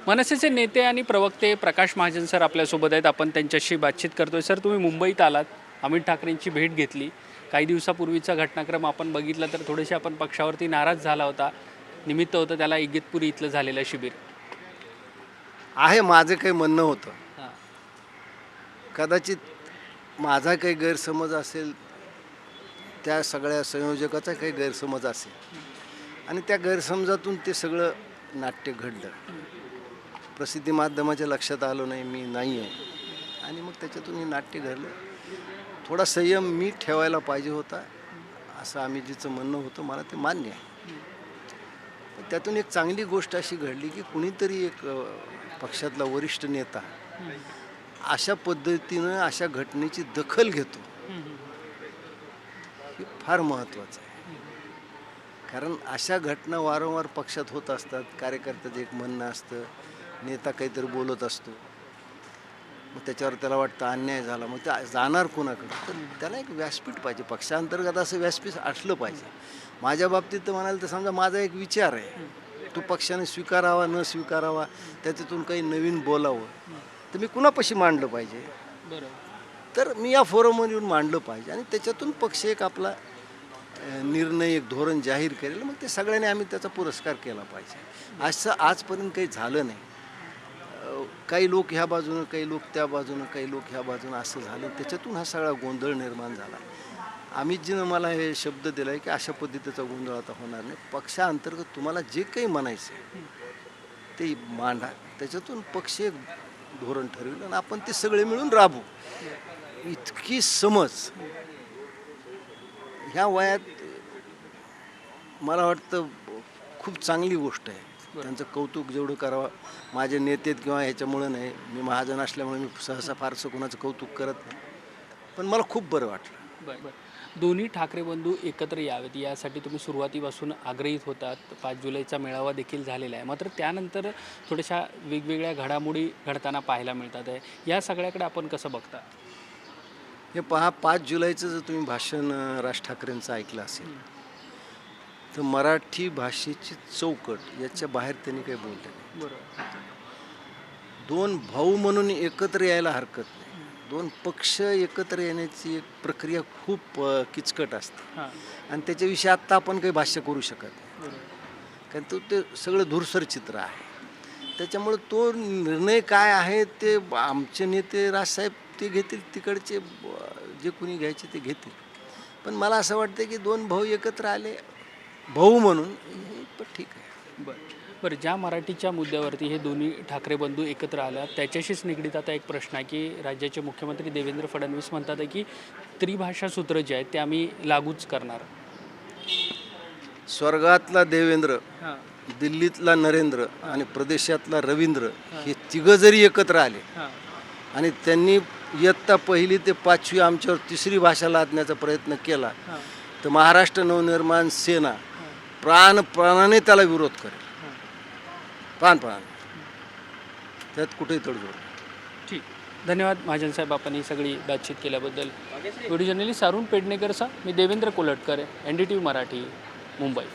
मनसेचे नेते आणि प्रवक्ते प्रकाश महाजन सर आपल्यासोबत आहेत. आपण त्यांच्याशी बातचीत करतोय. सर, तुम्ही मुंबईत आलात, अमित ठाकरेंची भेट घेतली. काही दिवसापूर्वीचा घटनाक्रम आपण बघितला तर थोडेसे आपण पक्षावरती नाराज झाला होता. निमित्त होतं त्याला इगतपुरी इथलं झालेलं शिबिर. आहे माझं काही म्हणणं होतं. हां. कदाचित माझा काही गैरसमज असेल, त्या सगळ्या संयोजकाचा काही गैरसमज असेल आणि त्या गैरसमजातून ते सगळं नाट्य घडलं. प्रसिद्धी माध्यमाच्या लक्षात आलं नाही, मी नाही आहे आणि मग त्याच्यातून हे नाट्य घडलं. थोडा संयम मी ठेवायला पाहिजे होता असं अमितजीचं म्हणणं होतं. मला ते मान्य आहे. पण त्यातून एक चांगली गोष्ट अशी घडली की कुणीतरी एक पक्षातला वरिष्ठ नेता अशा पद्धतीनं अशा घटनेची दखल घेतो, हे फार महत्त्वाचं आहे. कारण अशा घटना वारंवार पक्षात होत असतात. कार्यकर्त्याचं एक म्हणणं असतं, नेता काहीतरी बोलत असतो, मग त्याच्यावर त्याला वाटतं अन्याय झाला, मग ते जाणार कोणाकडं? तर त्याला एक व्यासपीठ पाहिजे. पक्षांतर्गत असं व्यासपीठ असलं पाहिजे. माझ्या बाबतीत तर म्हणाल तर समजा माझा एक विचार आहे, तो पक्षाने स्वीकारावा न स्वीकारावा, त्याच्यातून काही नवीन बोलावं, तर मी कुणापाशी मांडलं पाहिजे? बरोबर. तर मी या फोरमवर येऊन मांडलं पाहिजे आणि त्याच्यातून पक्ष एक आपला निर्णय, एक धोरण जाहीर करेल. मग ते सगळ्यांनी आम्ही त्याचा पुरस्कार केला पाहिजे. असं आजपर्यंत काही झालं नाही. काही लोक ह्या बाजूनं, काही लोक त्या बाजूनं, काही लोक ह्या बाजूनं असं झालं. त्याच्यातून हा सगळा गोंधळ निर्माण झाला. अमितजीनं मला हे शब्द दिला आहे की अशा पद्धतीचा गोंधळ आता होणार नाही. पक्षाअंतर्गत तुम्हाला जे काही म्हणायचं ते मांडा. त्याच्यातून पक्ष एक धोरण ठरवेल आणि आपण ते सगळे मिळून राबू. इतकी समज ह्या वयात मला वाटतं खूप चांगली गोष्ट आहे. त्यांचं कौतुक जेवढं करावं, माझे नेते किंवा ह्याच्यामुळं नाही, मी महाजन असल्यामुळे मी सहसा फारसं कोणाचं कौतुक करत नाही, पण मला खूप बरं वाटलं. बरं. दोन्ही ठाकरे बंधू एकत्र यावेत यासाठी तुम्ही सुरुवातीपासून आग्रहीत होतात. 5 जुलैचा मेळावा देखील झालेला आहे. मात्र त्यानंतर थोड्याशा वेगवेगळ्या घडामोडी घडताना पाहायला मिळतात आहे. या सगळ्याकडे आपण कसं बघता? हे पहा, 5 जुलैचं जर तुम्ही भाषण राज ठाकरेंचं ऐकलं असेल तर मराठी भाषेची चौकट याच्या बाहेर त्यांनी काही बोललं नाही. बरोबर. 2 भाऊ म्हणून एकत्र यायला हरकत नाही. 2 पक्ष एकत्र येण्याची एक प्रक्रिया खूप किचकट असते हां. आणि त्याच्याविषयी आत्ता आपण काही भाष्य करू शकत नाही. बरोबर. कारण ते सगळं धूरसर चित्र आहे. त्याच्यामुळं तो निर्णय काय आहे ते आमचे नेते राजसाहेब ते घेतील, तिकडचे जे कुणी घ्यायचे ते घेतील. पण मला असं वाटतं की 2 भाऊ एकत्र आले भाऊ म्हणून, हे पण ठीक आहे. बरं, ज्या मराठीच्या मुद्द्यावरती हे दोन्ही ठाकरे बंधू एकत्र आल्या त्याच्याशीच निगडीत आता एक प्रश्न आहे की राज्याचे मुख्यमंत्री देवेंद्र फडणवीस म्हणतात आहे की त्रिभाषा सूत्र जे आहेत ते आम्ही लागूच करणार. स्वर्गातला देवेंद्र, हां. दिल्लीतला नरेंद्र आणि प्रदेशातला रवींद्र हे तिघं जरी एकत्र आले हां. आणि त्यांनी इयत्ता 1ली ते 5वी आमच्यावर 3री भाषा लादण्याचा प्रयत्न केला हां. तर महाराष्ट्र नवनिर्माण सेना प्राणाने त्याला विरोध करेल. प्राणाने. त्यात कुठेही तडजोड नाही. ठीक. धन्यवाद महाजन साहेब, आपण ही सगळी बातचीत केल्याबद्दल. व्हिडिओ जर्नलिस्ट अरुण पेडणेकरचा मी देवेंद्र कोलटकर, NDTV मराठी, मुंबई.